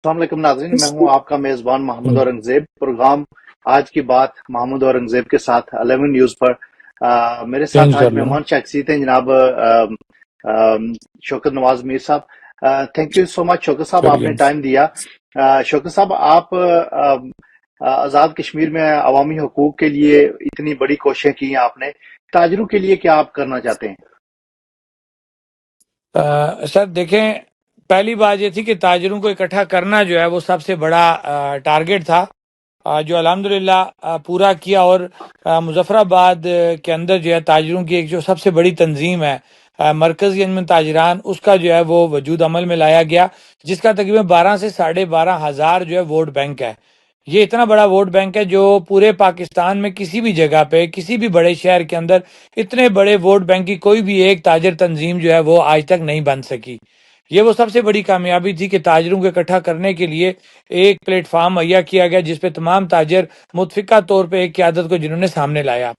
السلام علیکم ناظرین، میں ہوں آپ کا میزبان محمود اورنگزیب۔ پروگرام آج کی بات محمود اورنگزیب کے ساتھ 11 نیوز پر میرے ساتھ آج انشاءاللہ مہمان شخصیت ہیں جناب شوکت نواز میر صاحب۔ تھینک یو سو مچ شوکت صاحب، آپ نے ٹائم دیا۔ شوکت صاحب، آپ آزاد کشمیر میں عوامی حقوق کے لیے اتنی بڑی کوششیں کی ہیں آپ نے، تاجروں کے لیے کیا آپ کرنا چاہتے ہیں؟ سر دیکھیں، پہلی بات یہ تھی کہ تاجروں کو اکٹھا کرنا جو ہے وہ سب سے بڑا ٹارگٹ تھا، جو الحمدللہ پورا کیا۔ اور مظفر آباد کے اندر جو ہے تاجروں کی ایک جو سب سے بڑی تنظیم ہے مرکزی انجمن تاجران، اس کا جو ہے وہ وجود عمل میں لایا گیا، جس کا تقریباً 12 سے 12,500 جو ہے ووٹ بینک ہے۔ یہ اتنا بڑا ووٹ بینک ہے جو پورے پاکستان میں کسی بھی جگہ پہ، کسی بھی بڑے شہر کے اندر اتنے بڑے ووٹ بینک کی کوئی بھی ایک تاجر تنظیم جو ہے وہ آج تک نہیں بن سکی۔ یہ وہ سب سے بڑی کامیابی تھی کہ تاجروں کو اکٹھا کرنے کے لیے ایک پلیٹ فارم مہیا کیا گیا، جس پہ تمام تاجر متفقہ طور پہ ایک قیادت کو جنہوں نے سامنے لایا۔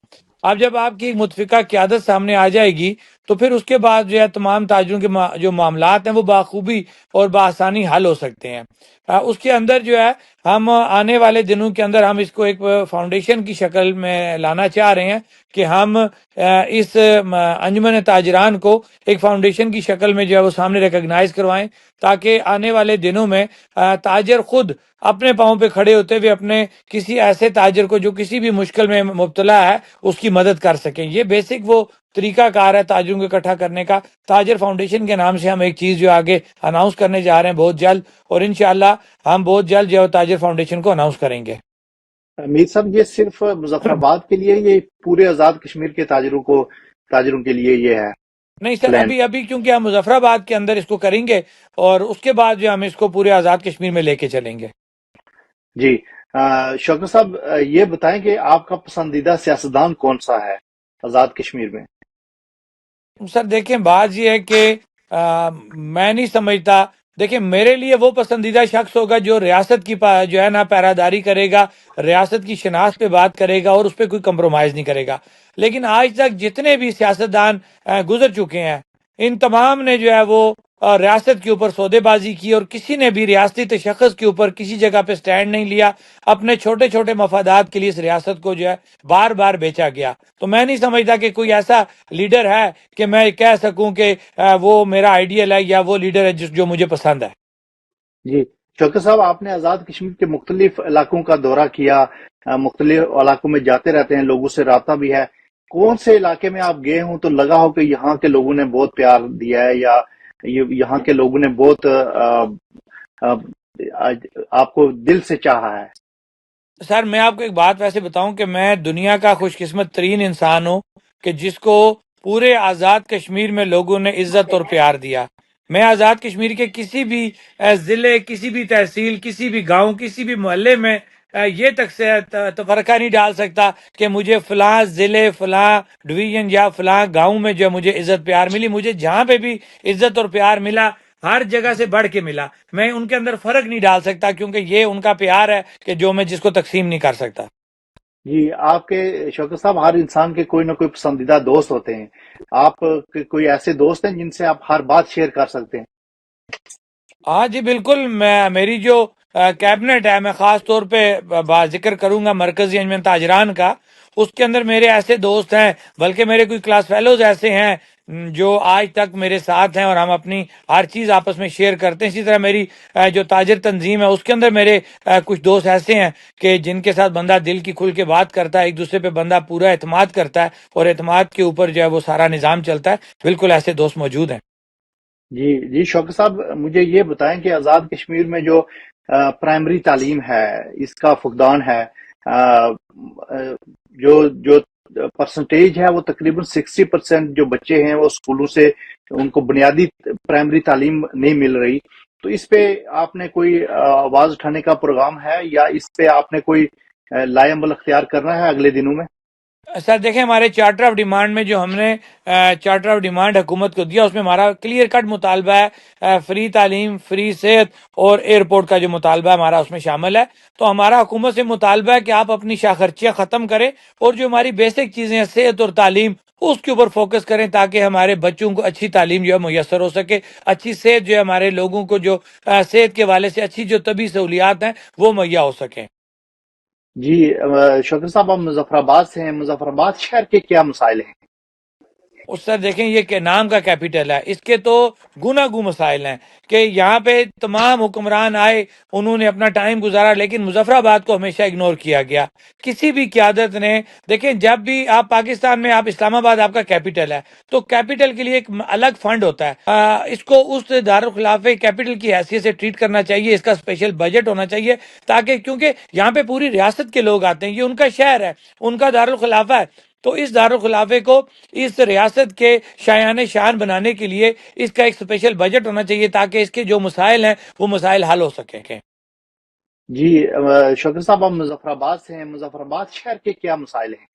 اب جب آپ کی ایک متفقہ قیادت سامنے آ جائے گی تو پھر اس کے بعد جو ہے تمام تاجروں کے جو معاملات ہیں وہ بخوبی اور بآسانی حل ہو سکتے ہیں۔ اس کے اندر جو ہے ہم آنے والے دنوں کے اندر ہم اس کو ایک فاؤنڈیشن کی شکل میں لانا چاہ رہے ہیں کہ ہم اس انجمن تاجران کو ایک فاؤنڈیشن کی شکل میں جو ہے وہ سامنے ریکگنائز کروائیں، تاکہ آنے والے دنوں میں تاجر خود اپنے پاؤں پہ کھڑے ہوتے ہوئے اپنے کسی ایسے تاجر کو جو کسی بھی مشکل میں مبتلا ہے اس کی مدد کر سکیں۔ یہ بیسک وہ طریقہ کار ہے تاجروں کو اکٹھا کرنے کا۔ تاجر فاؤنڈیشن کے نام سے ہم ایک چیز جو آگے اناؤنس کرنے جا رہے ہیں بہت جلد، اور انشاءاللہ ہم بہت جلد جو ہے تاجر فاؤنڈیشن کو اناؤنس کریں گے۔ میر صاحب، یہ صرف مظفر آباد کے لیے، یہ پورے آزاد کشمیر کے تاجروں کے لیے یہ ہے نہیں سر، پلان؟ ابھی کیونکہ ہم مظفر آباد کے اندر اس کو کریں گے، اور اس کے بعد جو ہم اس کو پورے آزاد کشمیر میں لے کے چلیں گے۔ جی، شوکت صاحب یہ بتائیں کہ آپ کا پسندیدہ سیاستدان کون سا ہے آزاد کشمیر میں؟ سر دیکھیں، بات یہ ہے کہ میں نہیں سمجھتا، دیکھیں میرے لیے وہ پسندیدہ شخص ہوگا جو ریاست کی جو ہے نا پیراداری کرے گا، ریاست کی شناخت پہ بات کرے گا اور اس پہ کوئی کمپرومائز نہیں کرے گا۔ لیکن آج تک جتنے بھی سیاستدان گزر چکے ہیں، ان تمام نے جو ہے وہ ریاست کے اوپر سودے بازی کی، اور کسی نے بھی ریاستی تشخص کے اوپر کسی جگہ پہ سٹینڈ نہیں لیا۔ اپنے چھوٹے چھوٹے مفادات کے لیے اس ریاست کو جو ہے بار بار بیچا گیا۔ تو میں نہیں سمجھتا کہ کوئی ایسا لیڈر ہے کہ میں کہہ سکوں کہ وہ میرا آئیڈیل ہے یا وہ لیڈر ہے جو مجھے پسند ہے۔ جی شوکت صاحب، آپ نے آزاد کشمیر کے مختلف علاقوں کا دورہ کیا، مختلف علاقوں میں جاتے رہتے ہیں، لوگوں سے رابطہ بھی ہے۔ کون سے علاقے میں آپ گئے ہوں تو لگا ہو کہ یہاں کے لوگوں نے بہت پیار دیا ہے، یا یہاں کے لوگوں نے بہت آپ کو دل سے چاہا ہے؟ سر میں آپ کو ایک بات ویسے بتاؤں کہ میں دنیا کا خوش قسمت ترین انسان ہوں کہ جس کو پورے آزاد کشمیر میں لوگوں نے عزت اور پیار دیا۔ میں آزاد کشمیر کے کسی بھی ضلع، کسی بھی تحصیل، کسی بھی گاؤں، کسی بھی محلے میں یہ تک سے تفرقہ نہیں ڈال سکتا کہ مجھے فلاں ضلع، فلاں ڈویژن یا فلاں گاؤں میں جو ہے مجھے عزت پیار ملی۔ مجھے جہاں پہ بھی عزت اور پیار ملا، ہر جگہ سے بڑھ کے ملا۔ میں ان کے اندر فرق نہیں ڈال سکتا، کیونکہ یہ ان کا پیار ہے کہ جو میں جس کو تقسیم نہیں کر سکتا۔ جی، آپ کے شوکت صاحب، ہر انسان کے کوئی نہ کوئی پسندیدہ دوست ہوتے ہیں۔ آپ کے کوئی ایسے دوست ہیں جن سے آپ ہر بات شیئر کر سکتے ہیں؟ ہاں جی بالکل، میری جو کیبنٹ ہے، میں خاص طور پہ ذکر کروں گا مرکزی انجمن تاجران کا۔ اس کے اندر میرے ایسے دوست ہیں، بلکہ میرے کوئی کلاس فیلوز ایسے ہیں جو آج تک میرے ساتھ ہیں، اور ہم اپنی ہر چیز آپس میں شیئر کرتے ہیں۔ اسی طرح میری جو تاجر تنظیم ہے اس کے اندر میرے کچھ دوست ایسے ہیں کہ جن کے ساتھ بندہ دل کی کھل کے بات کرتا ہے، ایک دوسرے پہ بندہ پورا اعتماد کرتا ہے، اور اعتماد کے اوپر جو ہے وہ سارا نظام چلتا ہے۔ بالکل ایسے دوست موجود ہیں۔ جی شوکت صاحب، مجھے یہ بتائیں کہ آزاد کشمیر میں جو پرائمری تعلیم ہے، اس کا فقدان ہے، جو پرسنٹیج ہے وہ تقریباً 60% جو بچے ہیں وہ اسکولوں سے ان کو بنیادی پرائمری تعلیم نہیں مل رہی۔ تو اس پہ آپ نے کوئی آواز اٹھانے کا پروگرام ہے، یا اس پہ آپ نے کوئی لائے عمل اختیار کرنا ہے اگلے دنوں میں؟ سر دیکھیں، ہمارے چارٹر آف ڈیمانڈ میں جو ہم نے چارٹر آف ڈیمانڈ حکومت کو دیا، اس میں ہمارا کلیئر کٹ مطالبہ ہے فری تعلیم، فری صحت اور ایئرپورٹ کا جو مطالبہ ہے ہمارا اس میں شامل ہے۔ تو ہمارا حکومت سے مطالبہ ہے کہ آپ اپنی شاخرچیاں ختم کریں، اور جو ہماری بیسک چیزیں ہیں، صحت اور تعلیم، اس کے اوپر فوکس کریں تاکہ ہمارے بچوں کو اچھی تعلیم جو ہے میسر ہو سکے، اچھی صحت جو ہے ہمارے لوگوں کو جو صحت کے حوالے سے اچھی جو طبی سہولیات ہیں وہ مہیا ہو سکیں۔ جی شوکت صاحب، آپ مظفر آباد سے ہیں، مظفر آباد شہر کے کیا مسائل ہیں؟ اس سر دیکھیں یہ کہ نام کا کیپیٹل ہے، اس کے تو گناگو مسائل ہیں کہ یہاں پہ تمام حکمران آئے، انہوں نے اپنا ٹائم گزارا، لیکن مظفر آباد کو ہمیشہ اگنور کیا گیا۔ کسی بھی قیادت نے، دیکھیں جب بھی آپ پاکستان میں، آپ اسلام آباد آپ کا کیپیٹل ہے تو کیپیٹل کے لیے ایک الگ فنڈ ہوتا ہے، اس کو اس دارالخلافے کیپیٹل کی حیثیت سے ٹریٹ کرنا چاہیے، اس کا اسپیشل بجٹ ہونا چاہیے تاکہ، کیونکہ یہاں پہ پوری ریاست کے لوگ آتے ہیں، یہ ان کا شہر ہے، ان کا دارالخلافہ ہے، تو اس دارالخلافے کو اس ریاست کے شایان شان بنانے کے لیے اس کا ایک اسپیشل بجٹ ہونا چاہیے تاکہ اس کے جو مسائل ہیں وہ مسائل حل ہو سکیں۔ جی شوکت صاحب، آپ مظفر آباد سے ہیں، مظفر آباد شہر کے کیا مسائل ہیں؟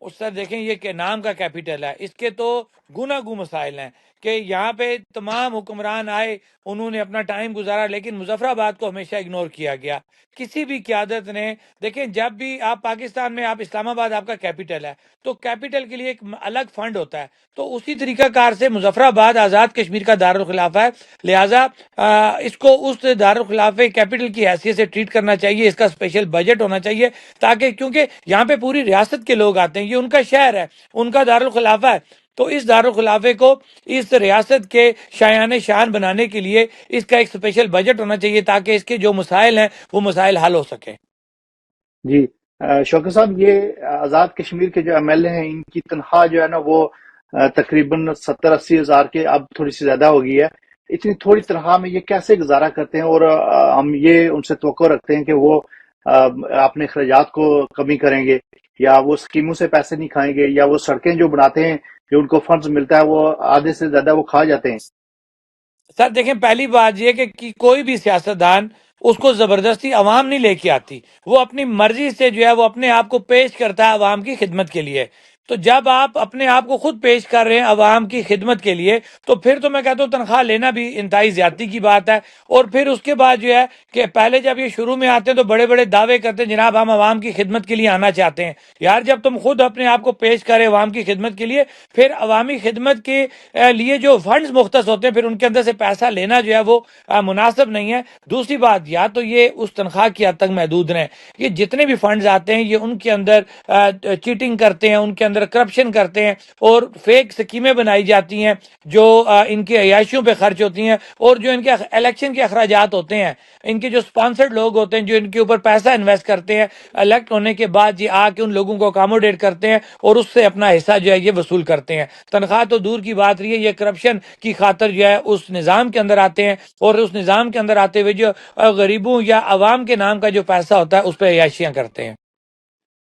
اس سر دیکھیں یہ کہ نام کا کیپیٹل ہے، اس کے تو گناگو مسائل ہیں کہ یہاں پہ تمام حکمران آئے، انہوں نے اپنا ٹائم گزارا، لیکن مظفر آباد کو ہمیشہ اگنور کیا گیا۔ کسی بھی قیادت نے، دیکھیں جب بھی آپ پاکستان میں، آپ اسلام آباد آپ کا کیپیٹل ہے تو کیپیٹل کے لیے ایک الگ فنڈ ہوتا ہے، تو اسی طریقہ کار سے مظفر آباد آزاد کشمیر کا دارالخلافہ ہے، لہٰذا اس کو اس دارالخلافے کیپیٹل کی حیثیت سے ٹریٹ کرنا چاہیے، اس کا اسپیشل بجٹ ہونا چاہیے تاکہ، کیونکہ یہاں پہ پوری ریاست کے لوگ آتے ہیں، یہ ان کا شہر ہے، ان کا دارالخلافہ ہے، تو اس دارالخلافے کو اس ریاست کے شایان شان بنانے کے لیے اس کا ایک اسپیشل بجٹ ہونا چاہیے تاکہ اس کے جو مسائل ہیں وہ مسائل حل ہو سکیں۔ جی شوکت صاحب، یہ آزاد کشمیر کے جو ایم ایل اے ہیں، ان کی تنخواہ جو ہے نا وہ تقریباً 70-80 ہزار کے اب تھوڑی سی زیادہ ہو گئی ہے۔ اتنی تھوڑی تنخواہ میں یہ کیسے گزارا کرتے ہیں؟ اور ہم یہ ان سے توقع رکھتے ہیں کہ وہ اپنے اخراجات کو کمی کریں گے، یا وہ اسکیموں سے پیسے نہیں کھائیں گے، یا وہ سڑکیں جو بناتے ہیں، جو ان کو فنڈز ملتا ہے، وہ آدھے سے زیادہ وہ کھا جاتے ہیں۔ سر دیکھیں پہلی بات یہ کہ کوئی بھی سیاستدان اس کو زبردستی عوام نہیں لے کے آتی، وہ اپنی مرضی سے جو ہے وہ اپنے آپ کو پیش کرتا ہے عوام کی خدمت کے لیے۔ تو جب آپ اپنے آپ کو خود پیش کر رہے ہیں عوام کی خدمت کے لیے تو پھر تو میں کہتا ہوں تنخواہ لینا بھی انتہائی زیادتی کی بات ہے۔ اور پھر اس کے بعد جو ہے کہ پہلے جب یہ شروع میں آتے ہیں تو بڑے بڑے دعوے کرتے ہیں، جناب ہم عوام کی خدمت کے لیے آنا چاہتے ہیں۔ یار جب تم خود اپنے آپ کو پیش کرے عوام کی خدمت کے لیے، پھر عوامی خدمت کے لیے جو فنڈز مختص ہوتے ہیں پھر ان کے اندر سے پیسہ لینا جو ہے وہ مناسب نہیں ہے۔ دوسری بات، یا تو یہ اس تنخواہ کی حد تک محدود رہیں، یہ جتنے بھی فنڈز آتے ہیں یہ ان کے اندر چیٹنگ کرتے ہیں، ان کے اندر کرپشن کرتے ہیں اور فیک سکیمیں بنائی جاتی ہیں جو ان کی عیاشیوں پہ خرچ ہوتی ہیں، اور جو ان کے الیکشن کے اخراجات ہوتے ہیں، ان کے جو سپانسرڈ لوگ ہوتے ہیں جو ان کے اوپر پیسہ انویسٹ کرتے ہیں، الیکٹ ہونے کے بعد یہ آ کے ان لوگوں کو اکاموڈیٹ کرتے ہیں اور اس سے اپنا حصہ جو ہے یہ وصول کرتے ہیں۔ تنخواہ تو دور کی بات رہی ہے، یہ کرپشن کی خاطر جو ہے اس نظام کے اندر آتے ہیں، اور اس نظام کے اندر آتے ہوئے جو غریبوں یا عوام کے نام کا جو پیسہ ہوتا ہے اس پہ عیاشیاں کرتے ہیں۔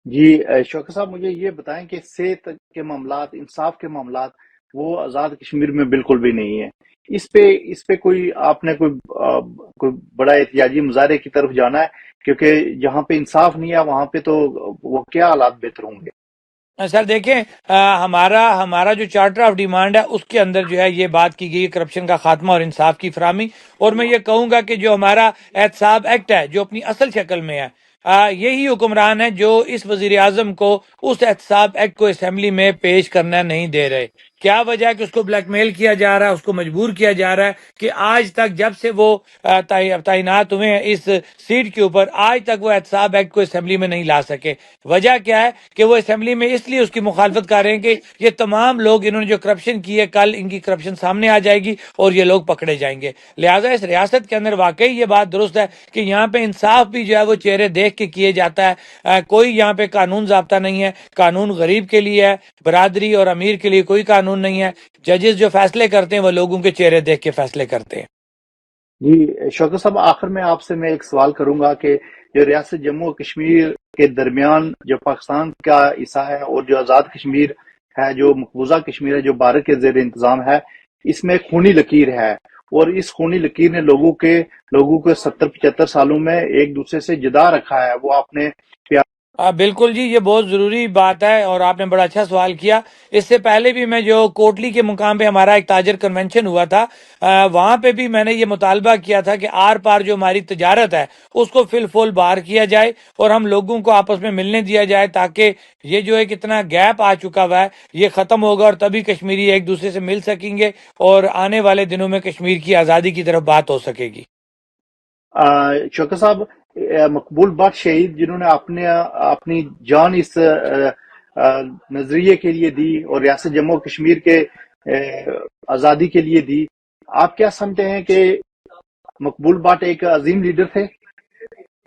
جی شوکت صاحب، مجھے یہ بتائیں کہ صحت کے معاملات، انصاف کے معاملات، وہ آزاد کشمیر میں بالکل بھی نہیں ہے۔ اس پہ کوئی آپ نے کوئی بڑا احتجاجی مظاہرے کی طرف جانا ہے؟ کیونکہ جہاں پہ انصاف نہیں ہے وہاں پہ تو وہ کیا حالات بہتر ہوں گے؟ سر دیکھیں ہمارا جو چارٹر آف ڈیمانڈ ہے اس کے اندر جو ہے یہ بات کی گئی ہے کرپشن کا خاتمہ اور انصاف کی فراہمی، اور میں یہ کہوں گا کہ جو ہمارا احتساب ایکٹ ہے جو اپنی اصل شکل میں ہے، یہی حکمران ہے جو اس وزیر اعظم کو اس احتساب ایکٹ کو اسمبلی میں پیش کرنا نہیں دے رہے۔ کیا وجہ ہے کہ اس کو بلیک میل کیا جا رہا ہے، اس کو مجبور کیا جا رہا ہے کہ آج تک جب سے وہ تعینات ہوئے ہیں اس سیٹ کے اوپر، آج تک وہ احتساب ایکٹ کو اسمبلی میں نہیں لا سکے۔ وجہ کیا ہے کہ وہ اسمبلی میں اس لیے اس کی مخالفت کر رہے ہیں کہ یہ تمام لوگ انہوں نے جو کرپشن کی ہے، کل ان کی کرپشن سامنے آ جائے گی اور یہ لوگ پکڑے جائیں گے۔ لہٰذا اس ریاست کے اندر واقعی یہ بات درست ہے کہ یہاں پہ انصاف بھی جو ہے وہ چہرے دیکھ کے کیے جاتا ہے، کوئی یہاں پہ قانون ضابطہ نہیں ہے، قانون غریب کے لیے ہے، برادری اور امیر کے لیے کوئی قانون نہیں ہے، ججز جو فیصلے کرتے ہیں وہ لوگوں کے چہرے دیکھ کے فیصلے کرتے ہیں۔ جی شوکت صاحب، آخر میں آپ سے میں ایک سوال کروں گا کہ جو ریاست جموں و کشمیر کے درمیان جو پاکستان کا حصہ ہے اور جو آزاد کشمیر ہے، جو مقبوضہ کشمیر ہے، جو بھارت کے زیر انتظام ہے، اس میں خونی لکیر ہے، اور اس خونی لکیر نے لوگوں کے 70-75 سالوں میں ایک دوسرے سے جدا رکھا ہے۔ وہ اپنے بالکل جی، یہ بہت ضروری بات ہے اور آپ نے بڑا اچھا سوال کیا۔ اس سے پہلے بھی میں جو کوٹلی کے مقام پہ ہمارا ایک تاجر کنونشن ہوا تھا، وہاں پہ بھی میں نے یہ مطالبہ کیا تھا کہ آر پار جو ہماری تجارت ہے اس کو فل فول باہر کیا جائے اور ہم لوگوں کو آپس میں ملنے دیا جائے، تاکہ یہ جو ایک اتنا گیپ آ چکا ہوا ہے یہ ختم ہوگا اور تبھی کشمیری ایک دوسرے سے مل سکیں گے اور آنے والے دنوں میں کشمیر کی آزادی کی طرف بات ہو سکے گی۔ شوکت صاحب، مقبول بٹ شہید جنہوں نے اپنی جان اس نظریے کے لیے دی اور ریاست جموں و کشمیر کے آزادی کے لیے دی، آپ کیا سمجھتے ہیں کہ مقبول بٹ ایک عظیم لیڈر تھے؟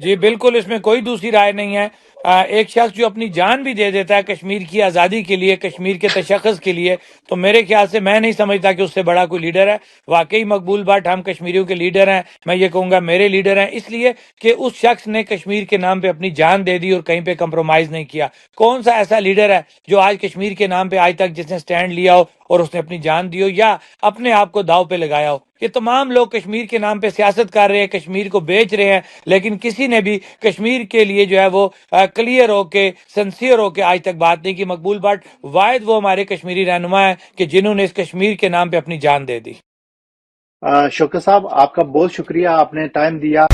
جی بالکل، اس میں کوئی دوسری رائے نہیں ہے۔ ایک شخص جو اپنی جان بھی دے دیتا ہے کشمیر کی آزادی کے لیے، کشمیر کے تشخص کے لیے، تو میرے خیال سے میں نہیں سمجھتا کہ اس سے بڑا کوئی لیڈر ہے۔ واقعی مقبول بٹ ہم کشمیریوں کے لیڈر ہیں، میں یہ کہوں گا میرے لیڈر ہیں، اس لیے کہ اس شخص نے کشمیر کے نام پہ اپنی جان دے دی اور کہیں پہ کمپرومائز نہیں کیا۔ کون سا ایسا لیڈر ہے جو آج کشمیر کے نام پہ آج تک جس نے سٹینڈ لیا ہو اور اس نے اپنی جان دی ہو یا اپنے آپ کو داؤ پہ لگایا ہو؟ یہ تمام لوگ کشمیر کے نام پہ سیاست کر رہے ہیں، کشمیر کو بیچ رہے ہیں، لیکن کسی نے بھی کشمیر کے لیے جو ہے وہ کلیئر ہو کے، سنسیئر ہو کے آج تک بات نہیں کی۔ مقبول بٹ واحد وہ ہمارے کشمیری رہنما ہیں کہ جنہوں نے اس کشمیر کے نام پہ اپنی جان دے دی۔ شوکت صاحب، آپ کا بہت شکریہ، آپ نے ٹائم دیا۔